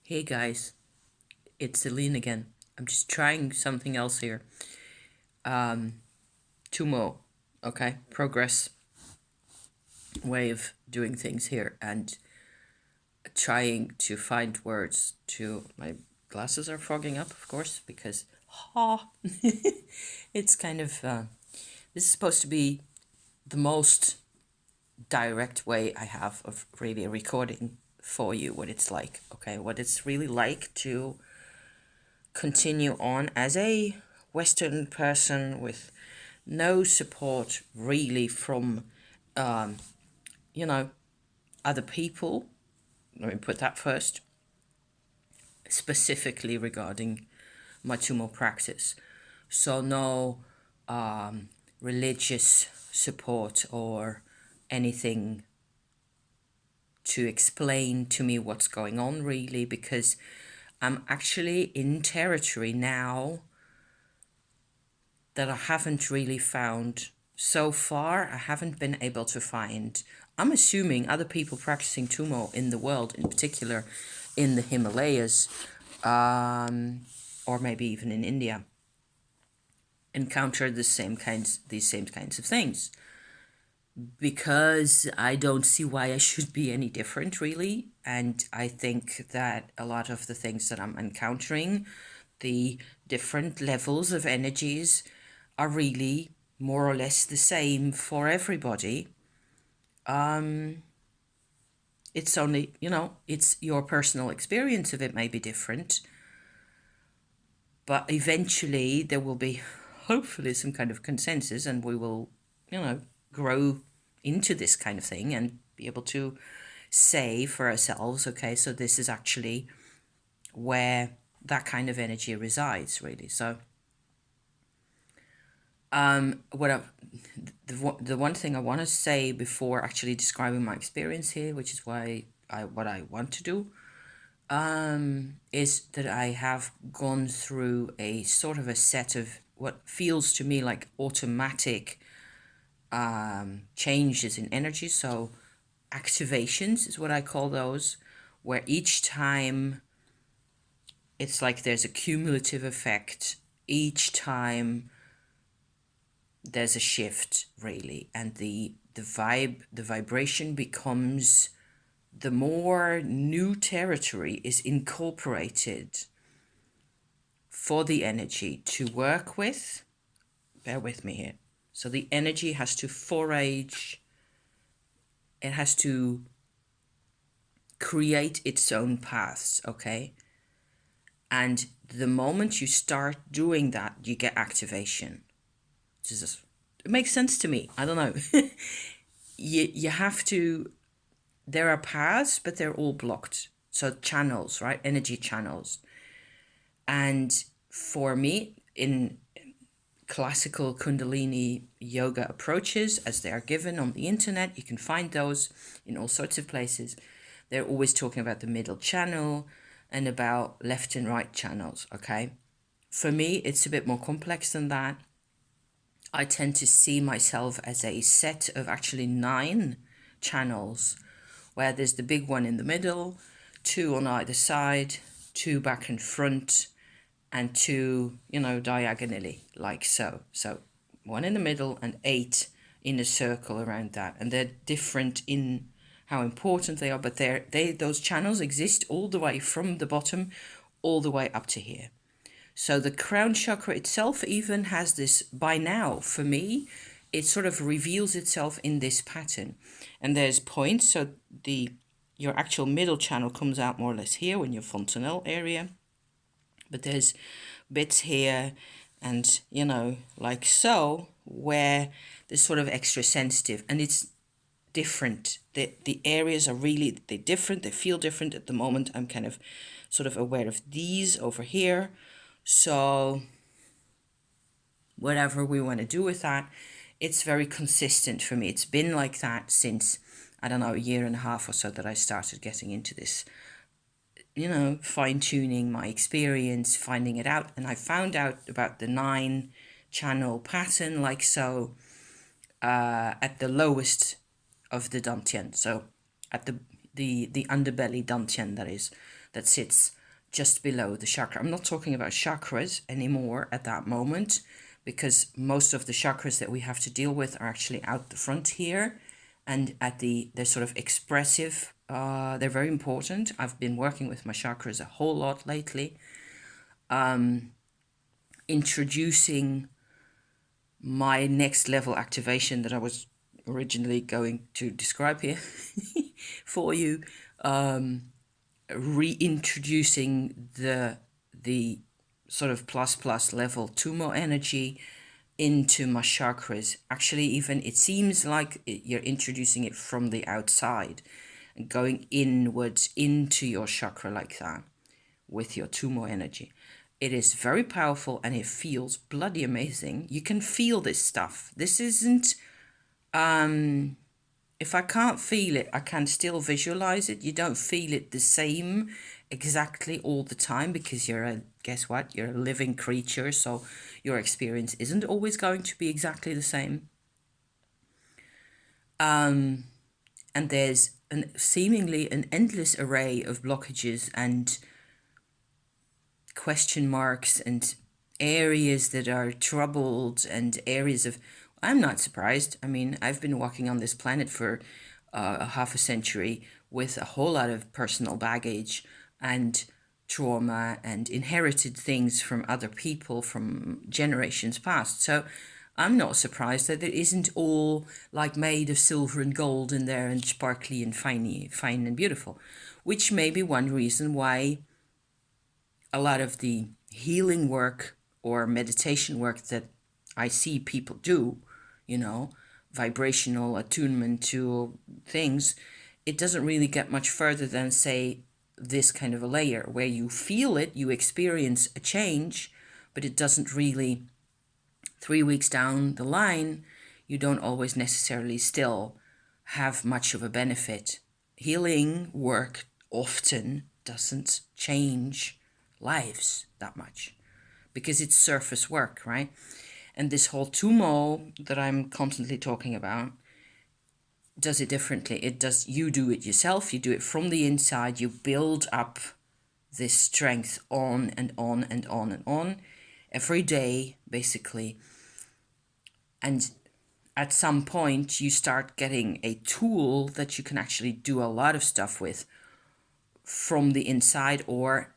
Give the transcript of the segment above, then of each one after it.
Hey guys, it's Celine again. I'm just trying something else here. Tummo, okay? Progress way of doing things here and trying to find words to. My glasses are fogging up, of course, because it's kind of. This is supposed to be the most direct way I have of really recording for you what it's like, okay? What it's really like to continue on as a Western person with no support really from, um, you know, other people. Let me put that first, specifically regarding my Tumo practice. So, no religious support or anything to explain to me what's going on, really, because I'm actually in territory now that I haven't really found so far. I haven't been able to find, I'm assuming other people practicing Tumo in the world, in particular in the Himalayas, or maybe even in India, encounter these same kinds of things. Because I don't see why I should be any different, really. And I think that a lot of the things that I'm encountering, the different levels of energies, are really more or less the same for everybody. It's only, it's your personal experience of it may be different, but eventually there will be hopefully some kind of consensus and we will, grow into this kind of thing and be able to say for ourselves, okay, so this is actually where that kind of energy resides, really. So, what I, the one thing I want to say before actually describing my experience here, which is what I want to do, is that I have gone through a sort of a set of what feels to me like automatic changes in energy. So activations is what I call those, where each time it's like there's a cumulative effect. Each time there's a shift, really, and the vibration becomes, the more new territory is incorporated for the energy to work with. Bear with me here. So the energy has to forage, it has to create its own paths, okay? And the moment you start doing that, you get activation. It makes sense to me. I don't know. You have to, there are paths, but they're all blocked. So channels, right? Energy channels. And for me, in classical Kundalini yoga approaches, as they are given on the internet, you can find those in all sorts of places. They're always talking about the middle channel and about left and right channels, okay? For me, it's a bit more complex than that. I tend to see myself as a set of actually 9 channels, where there's the big one in the middle, 2 on either side, 2 back and front, and 2, diagonally, like so. So 1 in the middle and 8 in a circle around that. And they're different in how important they are, but those channels exist all the way from the bottom all the way up to here. So the crown chakra itself even has this, by now, for me, it sort of reveals itself in this pattern. And there's points, so your actual middle channel comes out more or less here in your fontanelle area. But there's bits here and, like so, where they're sort of extra sensitive, and it's different. The areas are really, they're different, they feel different at the moment. I'm kind of sort of aware of these over here. So whatever we want to do with that, it's very consistent for me. It's been like that since, I don't know, a year and a half or so that I started getting into this, fine-tuning my experience, finding it out. And I found out about the 9 channel pattern, like so, at the lowest of the Dantian. So at the the underbelly Dantian, that sits just below the chakra. I'm not talking about chakras anymore at that moment, because most of the chakras that we have to deal with are actually out the front here, and they're sort of expressive. They're very important. I've been working with my chakras a whole lot lately, introducing my next level activation that I was originally going to describe here for you, reintroducing the sort of plus level Tummo energy into my chakras. Actually, even it seems like you're introducing it from the outside and going inwards into your chakra like that with your Tummo energy. It is very powerful and it feels bloody amazing. You can feel this stuff. This isn't, if I can't feel it, I can still visualize it. You don't feel it the same exactly all the time, because guess what? You're a living creature, so your experience isn't always going to be exactly the same. And there's seemingly an endless array of blockages and question marks and areas that are troubled and areas of. I'm not surprised. I mean, I've been walking on this planet for a half a century with a whole lot of personal baggage and trauma and inherited things from other people from generations past. So I'm not surprised that it isn't all like made of silver and gold in there and sparkly and fine and beautiful, which may be one reason why a lot of the healing work or meditation work that I see people do, vibrational attunement to things, it doesn't really get much further than, say, this kind of a layer where you feel it, you experience a change, but it doesn't really, 3 weeks down the line, you don't always necessarily still have much of a benefit. Healing work often doesn't change lives that much because it's surface work, right? And this whole Tummo that I'm constantly talking about does it differently. You do it yourself, you do it from the inside, you build up this strength on and on and on and on every day, basically. And at some point, you start getting a tool that you can actually do a lot of stuff with from the inside, or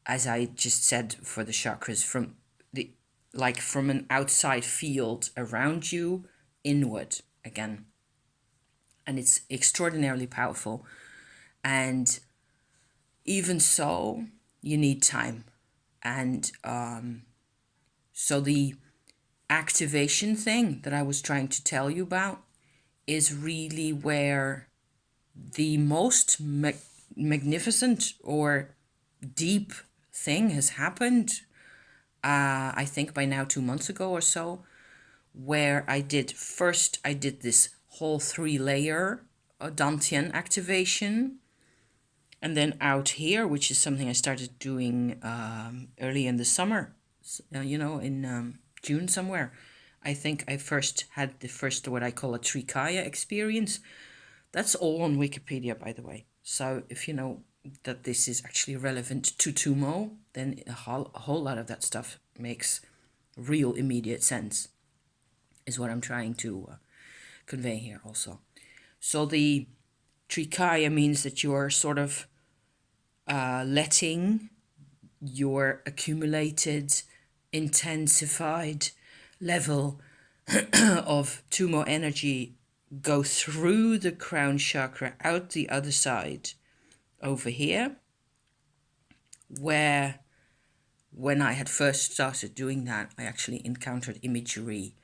as I just said for the chakras, from an outside field around you inward again. And it's extraordinarily powerful. And even so, you need time. And so the activation thing that I was trying to tell you about is really where the most magnificent or deep thing has happened. I think by now 2 months ago or so, where I did this whole 3-layer Dantian activation. And then out here, which is something I started doing early in the summer, in June somewhere. I think I first had what I call a Trikaya experience. That's all on Wikipedia, by the way. So if you know that this is actually relevant to Tummo, then a whole lot of that stuff makes real immediate sense, is what I'm trying to convey here also. So the Trikaya means that you're sort of letting your accumulated, intensified level of Tummo energy go through the crown chakra out the other side over here, where when I had first started doing that, I actually encountered imagery,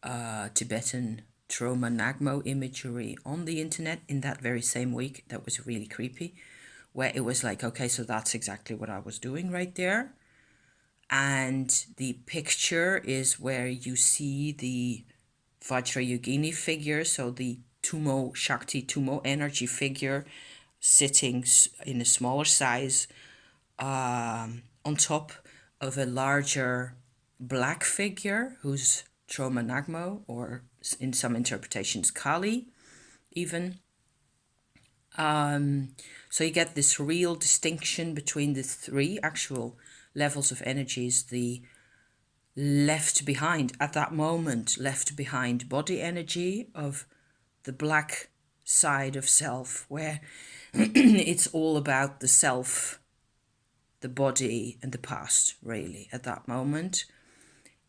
Tibetan trauma Nagmo imagery on the internet in that very same week. That was really creepy, where it was like, okay, so that's exactly what I was doing right there. And the picture is where you see the Vajrayogini figure, so the Tummo Shakti, Tummo energy figure sitting in a smaller size on top of a larger black figure who's Trauma Nagmo, or in some interpretations Kali even. So you get this real distinction between the three actual levels of energies: the left behind, at that moment, left behind body energy of the black side of self, where it's all about the self, the body, and the past, really, at that moment.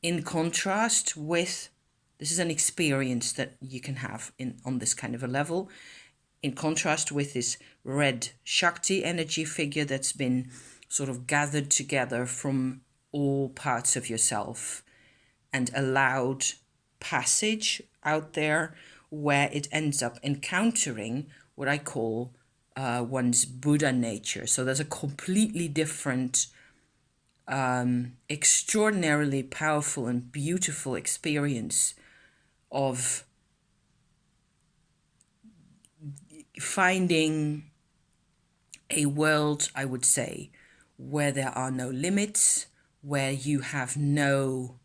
In contrast with, this is an experience that you can have on this kind of a level, in contrast with this red Shakti energy figure that's been sort of gathered together from all parts of yourself and allowed passage out there, where it ends up encountering what I call one's Buddha nature. So there's a completely different, extraordinarily powerful and beautiful experience of finding a world, I would say, where there are no limits, where you have no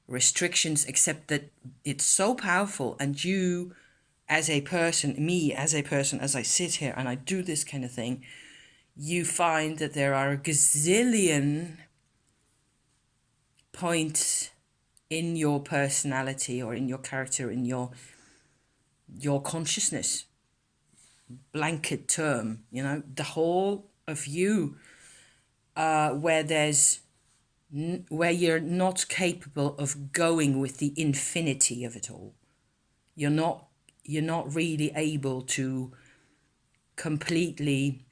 restrictions, except that it's so powerful. And you, as a person, me as a person, as I sit here and I do this kind of thing, you find that there are a gazillion points in your personality or in your character, in your consciousness, blanket term, the whole of you, where you're not capable of going with the infinity of it all. You're not really able to completely,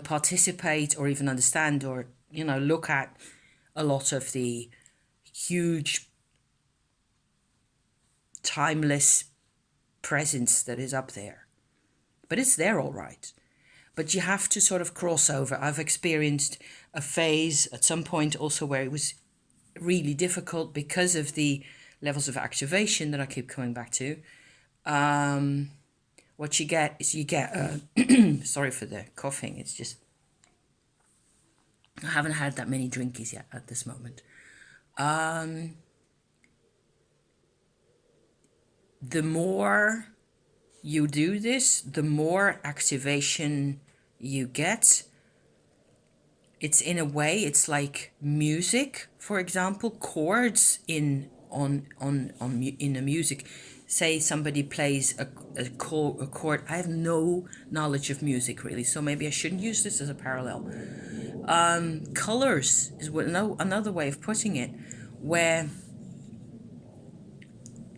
participate or even understand or, look at a lot of the huge timeless presence that is up there. But it's there all right. But you have to sort of cross over. I've experienced a phase at some point also where it was really difficult because of the levels of activation that I keep coming back to. What you get is sorry for the coughing, it's just, I haven't had that many drinkies yet at this moment. The more you do this, the more activation you get. It's in a way, it's like music, for example, chords in the music. Say somebody plays a chord. I have no knowledge of music really, so maybe I shouldn't use this as a parallel. Colors is another way of putting it, where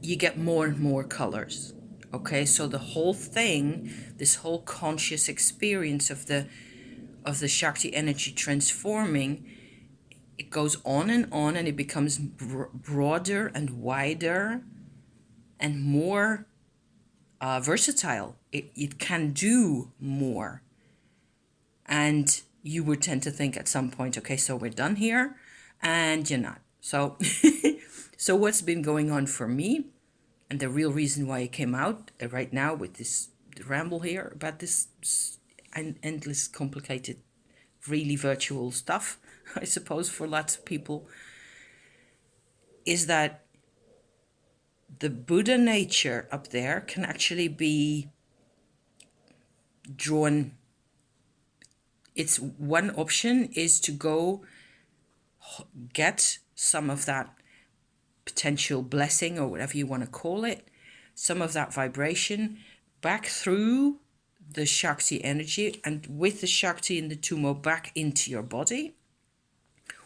you get more and more colors. Okay, so the whole thing, this whole conscious experience of the Shakti energy transforming, it goes on, and it becomes broader and wider and more versatile. It can do more. And you would tend to think at some point, okay, so we're done here, and you're not. So, so what's been going on for me, and the real reason why I came out right now with this ramble here about this endless, complicated, really virtual stuff, I suppose, for lots of people, is that the Buddha nature up there can actually be drawn. It's one option is to go get some of that potential blessing, or whatever you want to call it, some of that vibration back through the Shakti energy, and with the Shakti and the Tummo back into your body,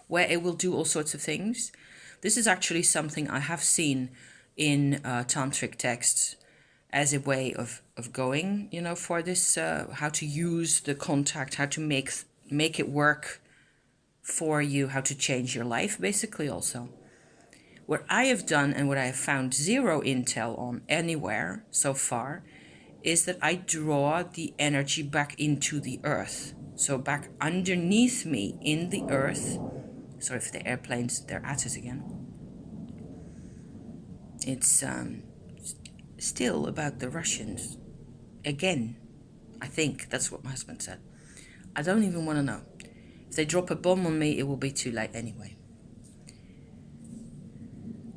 where it will do all sorts of things. This is actually something I have seen in tantric texts as a way of going, for this, how to use the contact, how to make it work for you, how to change your life, basically. Also, what I have done and what I have found zero intel on anywhere so far is that I draw the energy back into the earth. So back underneath me in the earth. Sorry for the airplanes, they're at us again. It's still about the Russians. Again, I think that's what my husband said. I don't even want to know. If they drop a bomb on me, it will be too late anyway.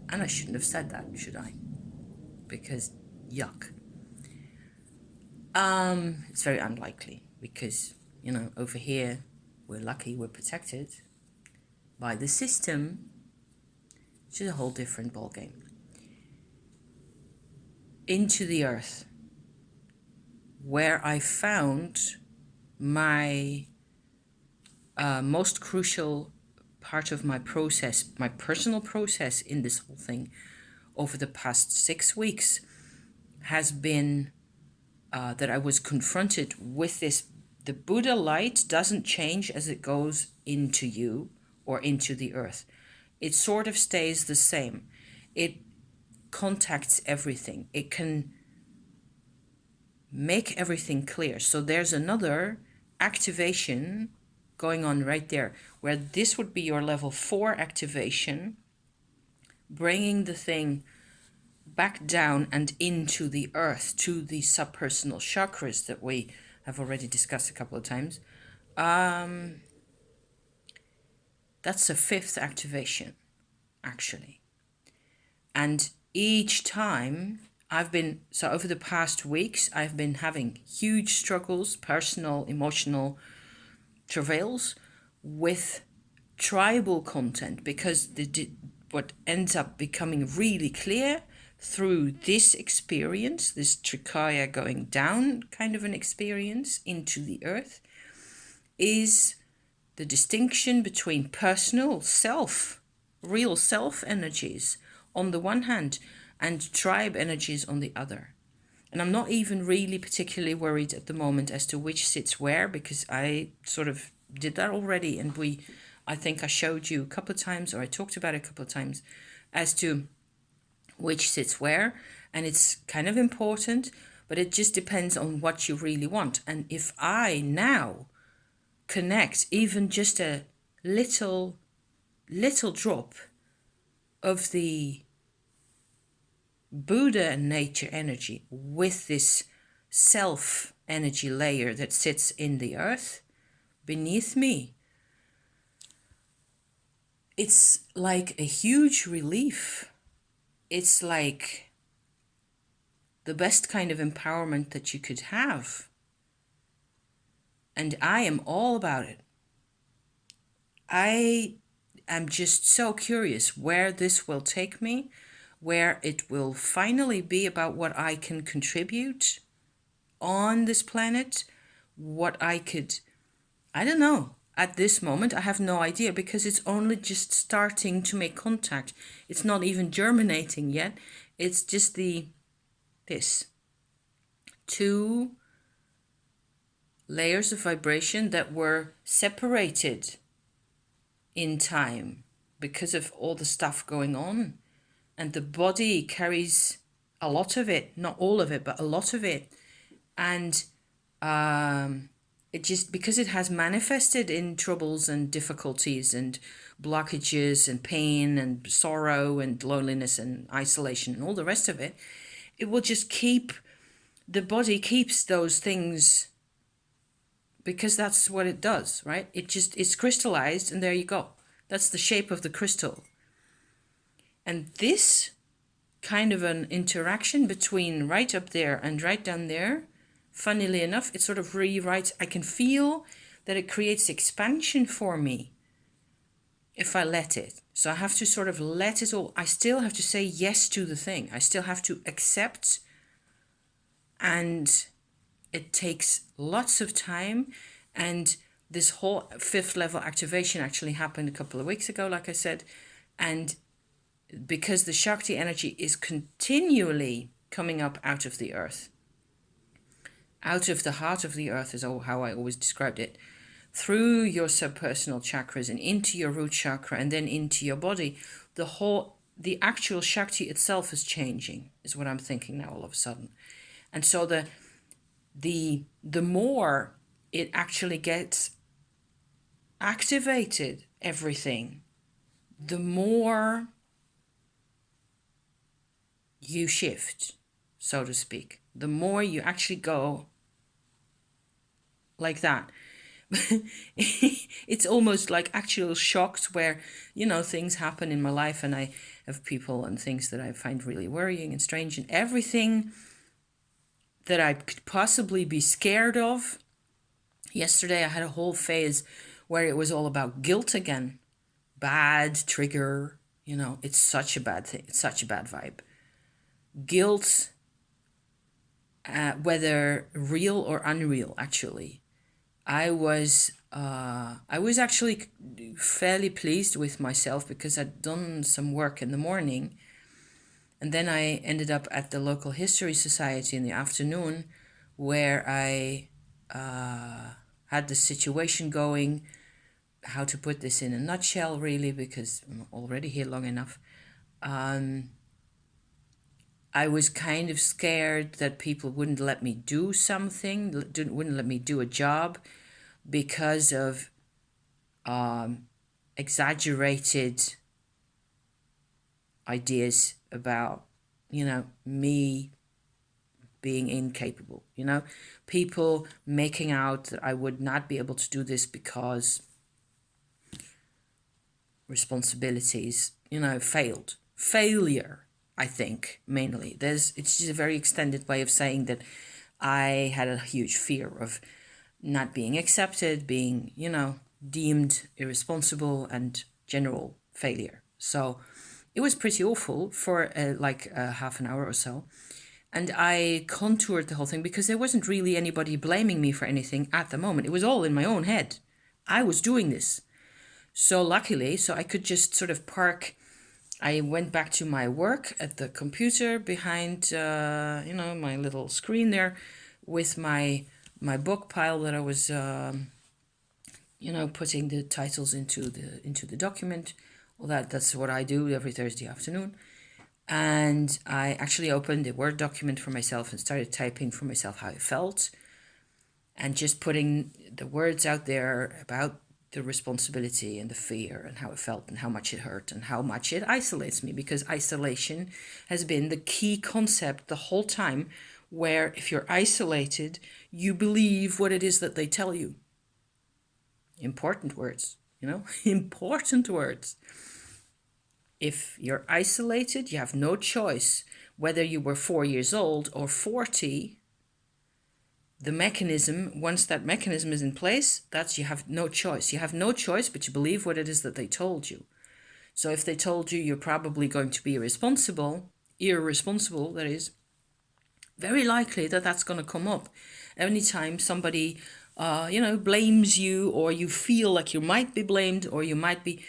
And I shouldn't have said that, should I? Because yuck. It's very unlikely because, over here, we're lucky, we're protected by the system, which is a whole different ballgame. Into the earth, where I found my most crucial part of my process, my personal process in this whole thing over the past 6 weeks has been that I was confronted with this. The Buddha light doesn't change as it goes into you or into the earth. It sort of stays the same. It contacts everything. It can make everything clear. So there's another activation going on right there, where this would be your level 4 activation, bringing the thing back down and into the earth, to the subpersonal chakras that we have already discussed a couple of times. That's a 5th activation, actually. And each time so over the past weeks, I've been having huge struggles, personal, emotional travails with tribal content, because what ends up becoming really clear through this experience, this Trikaya going down kind of an experience into the earth, is the distinction between personal self, real self energies on the one hand, and tribe energies on the other. And I'm not even really particularly worried at the moment as to which sits where, because I sort of did that already. And I think I showed you a couple of times, or I talked about it a couple of times, as to which sits where. And it's kind of important, but it just depends on what you really want. And if I now connect even just a little drop of the Buddha and nature energy with this self energy layer that sits in the earth beneath me, it's like a huge relief. It's like the best kind of empowerment that you could have. And I am all about it. I am just so curious where this will take me, where it will finally be about what I can contribute on this planet, what I don't know. At this moment, I have no idea, because it's only just starting to make contact. It's not even germinating yet. It's just this 2 layers of vibration that were separated in time because of all the stuff going on. And the body carries a lot of it, not all of it, but a lot of it. And it just, because it has manifested in troubles and difficulties and blockages and pain and sorrow and loneliness and isolation and all the rest of it, it will just the body keeps those things, because that's what it does, right? It's crystallized, and there you go. That's the shape of the crystal. And this kind of an interaction between right up there and right down there, funnily enough, it sort of rewrites. I can feel that it creates expansion for me if I let it. So I have to sort of let it all. I still have to say yes to the thing. I still have to accept. And it takes lots of time. And this whole 5th level activation actually happened a couple of weeks ago, like I said. And because the Shakti energy is continually coming up out of the earth, out of the heart of the earth is how I always described it, through your subpersonal chakras and into your root chakra and then into your body, the actual Shakti itself is changing, is what I'm thinking now all of a sudden. And so the more it actually gets activated, everything, the more you shift, so to speak. The more you actually go like that. It's almost like actual shocks where, things happen in my life, and I have people and things that I find really worrying and strange, and everything that I could possibly be scared of. Yesterday, I had a whole phase where it was all about guilt again. Bad trigger, it's such a bad thing. It's such a bad vibe. Guilt, whether real or unreal, actually. I was actually fairly pleased with myself because I'd done some work in the morning, and then I ended up at the local history society in the afternoon, where I had the situation going. How to put this in a nutshell, really, because I'm already here long enough. I was kind of scared that people wouldn't let me do something, wouldn't let me do a job because of exaggerated ideas about, me being incapable, people making out that I would not be able to do this because responsibilities, failed. Failure, I think, mainly. It's just a very extended way of saying that I had a huge fear of not being accepted, being, deemed irresponsible and general failure. So it was pretty awful for like half an hour or so. And I contoured the whole thing because there wasn't really anybody blaming me for anything at the moment. It was all in my own head. I was doing this. So luckily, I could just sort of park. I went back to my work at the computer behind, my little screen there, with my book pile that I was, putting the titles into the document. Well, that's what I do every Thursday afternoon. And I actually opened a Word document for myself and started typing for myself how I felt, and just putting the words out there about the responsibility and the fear and how it felt and how much it hurt and how much it isolates me, because isolation has been the key concept the whole time, where if you're isolated, you believe what it is that they tell you. Important words, important words. If you're isolated, you have no choice. Whether you were 4 years old or 40, the mechanism, once that mechanism is in place, you have no choice. You have no choice but you believe what it is that they told you. So if they told you you're probably going to be irresponsible, that is, very likely that's going to come up. Anytime somebody, blames you, or you feel like you might be blamed, or you might be.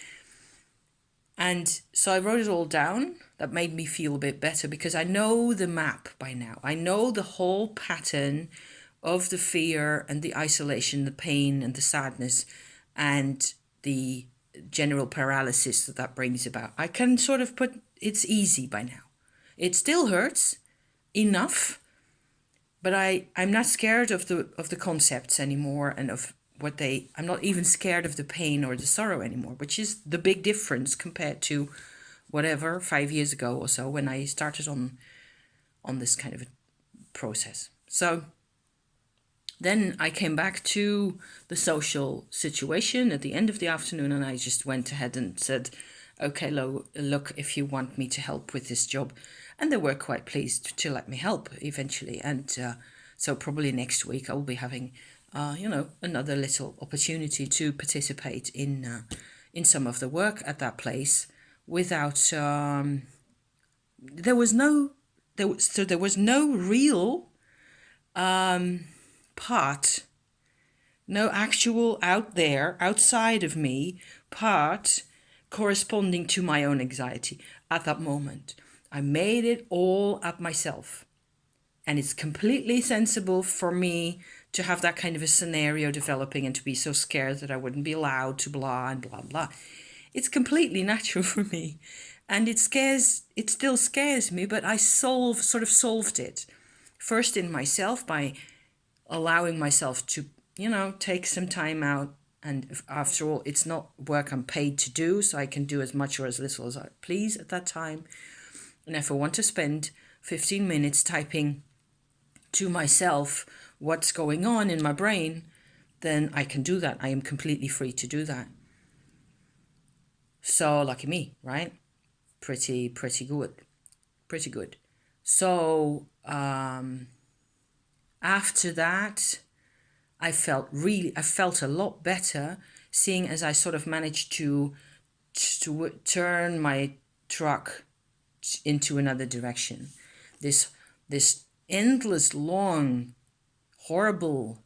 And so I wrote it all down. That made me feel a bit better because I know the map by now. I know the whole pattern of the fear and the isolation, the pain and the sadness, and the general paralysis that brings about. I can sort of it's easy by now. It still hurts enough, but I'm not scared of the concepts anymore, and of I'm not even scared of the pain or the sorrow anymore, which is the big difference compared to whatever 5 years ago or so, when I started on this kind of process. So then I came back to the social situation at the end of the afternoon, and I just went ahead and said, okay, look, if you want me to help with this job. And they were quite pleased to let me help eventually. And so probably next week I'll be having, another little opportunity to participate in some of the work at that place without, there was no real part, no actual outside of me part corresponding to my own anxiety at that moment. I made it all up myself. And it's completely sensible for me to have that kind of a scenario developing and to be so scared that I wouldn't be allowed to blah and blah, blah. It's completely natural for me. And it still scares me, but I sort of solved it. First in myself, by allowing myself to, take some time out. And after all, it's not work I'm paid to do, so I can do as much or as little as I please at that time. And if I want to spend 15 minutes typing to myself what's going on in my brain, then I can do that. I am completely free to do that. So lucky me, right? Pretty good. So After that, I felt a lot better, seeing as I sort of managed to turn my truck into another direction. This endless, long, horrible,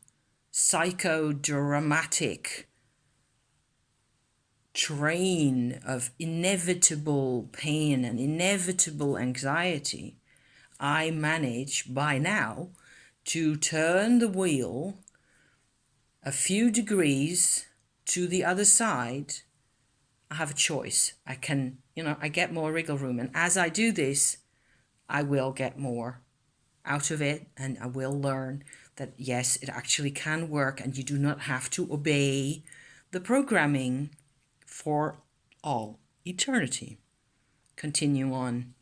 psychodramatic train of inevitable pain and inevitable anxiety, I manage by now to turn the wheel a few degrees to the other side. I have a choice. I can, I get more wriggle room. And as I do this, I will get more out of it, and I will learn that yes, it actually can work, and you do not have to obey the programming for all eternity. Continue on.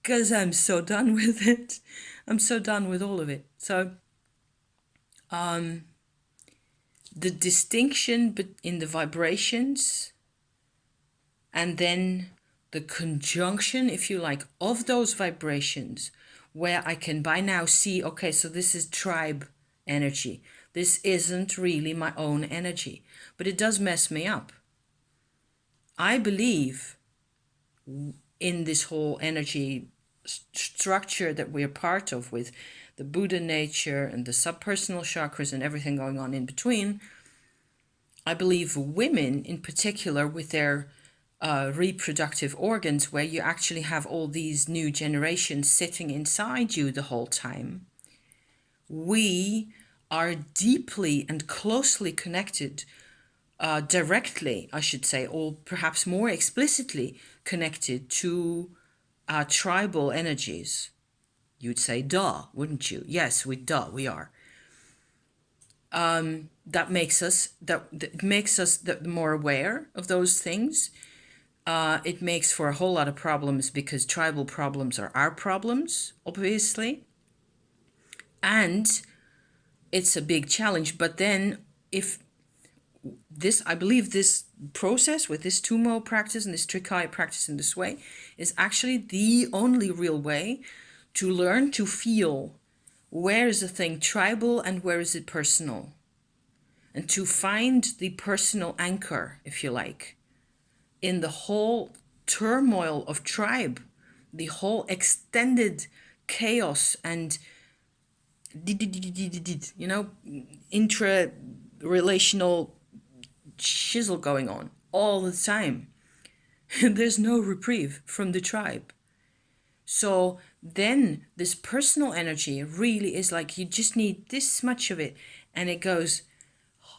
Because I'm so done with it. I'm so done with all of it. So, the distinction in the vibrations, and then the conjunction, if you like, of those vibrations, where I can by now see, okay, so this is tribe energy. This isn't really my own energy, but it does mess me up. I believe in this whole energy structure that we're part of, with the Buddha nature and the subpersonal chakras and everything going on in between. I believe women in particular, with their reproductive organs, where you actually have all these new generations sitting inside you the whole time, we are deeply and closely connected, directly, I should say, or perhaps more explicitly connected to tribal energies. You'd say, duh, wouldn't you? Yes, we are. That makes us more aware of those things. It makes for a whole lot of problems, because tribal problems are our problems, obviously. And it's a big challenge. But then I believe this process with this Tummo practice and this Trikaya practice in this way is actually the only real way to learn to feel where is a thing tribal and where is it personal. And to find the personal anchor, if you like, in the whole turmoil of tribe, the whole extended chaos and intra-relational shizzle going on all the time. There's no reprieve from the tribe. So then this personal energy really is like, you just need this much of it, and it goes,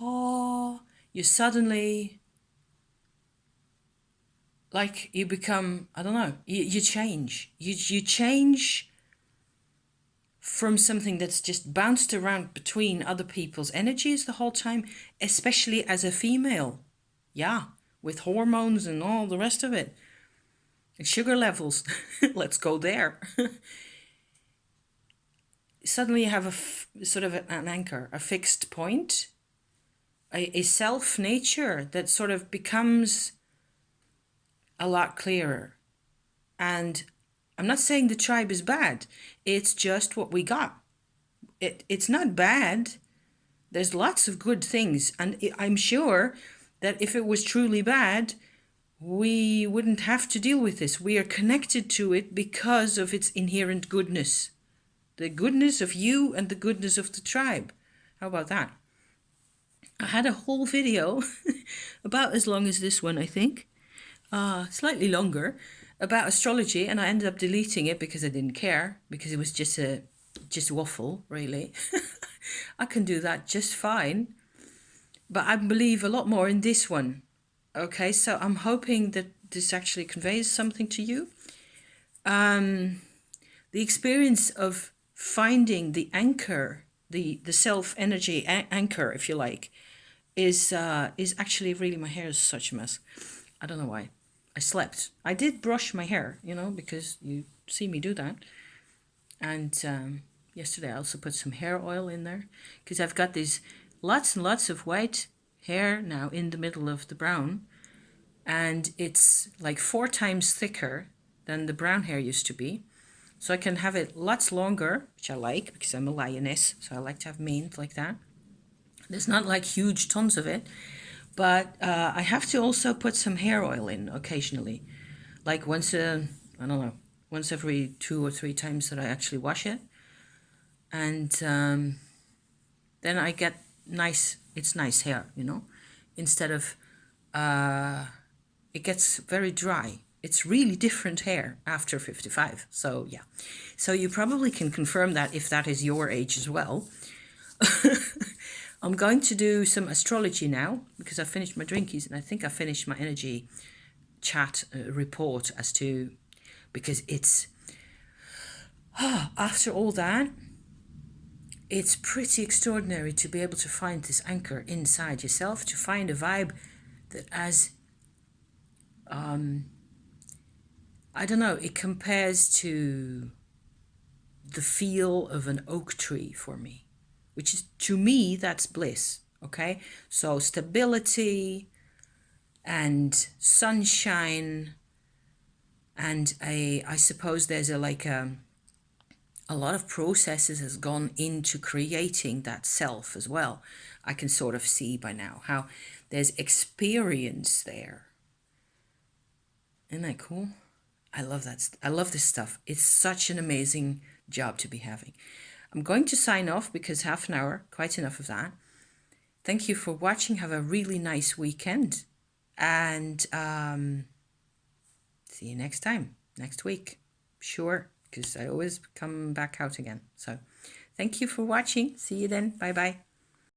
oh, you suddenly, like, you become, I don't know, you change. You change from something that's just bounced around between other people's energies the whole time, especially as a female. Yeah, with hormones and all the rest of it. And sugar levels, let's go there. Suddenly you have sort of an anchor, a fixed point, a self nature that sort of becomes a lot clearer. And I'm not saying the tribe is bad. It's just what we got. It's not bad. There's lots of good things. And I'm sure that if it was truly bad, we wouldn't have to deal with this. We are connected to it because of its inherent goodness. The goodness of you and the goodness of the tribe. How about that? I had a whole video, about as long as this one, I think, slightly longer, about astrology, and I ended up deleting it because I didn't care, because it was just waffle, really. I can do that just fine, but I believe a lot more in this one. Okay, so I'm hoping that this actually conveys something to you. The experience of finding the anchor, the self energy anchor, if you like, is actually really, my hair is such a mess. I don't know why. I slept. I did brush my hair, because you see me do that. And yesterday I also put some hair oil in there, because I've got these lots and lots of white hair now in the middle of the brown, and it's like 4 times thicker than the brown hair used to be. So I can have it lots longer, which I like because I'm a lioness. So I like to have mane like that. There's not like huge tons of it, but I have to also put some hair oil in occasionally. Like I don't know, once every 2 or 3 times that I actually wash it. And then I get it's nice hair, you know, instead of, it gets very dry. It's really different hair after 55. So yeah, so you probably can confirm that if that is your age as well. I'm going to do some astrology now because I finished my drinkies and I think I finished my energy chat report as to, because it's, after all that, it's pretty extraordinary to be able to find this anchor inside yourself, to find a vibe that as, I don't know, it compares to the feel of an oak tree for me, which is, to me, that's bliss. Okay, so stability and sunshine, and I suppose there's a lot of processes has gone into creating that self as well. I can sort of see by now how there's experience there. Isn't that cool? I love that. I love this stuff. It's such an amazing job to be having. I'm going to sign off because half an hour, quite enough of that. Thank you for watching. Have a really nice weekend. And see you next time, next week. Sure, because I always come back out again. So thank you for watching. See you then. Bye-bye.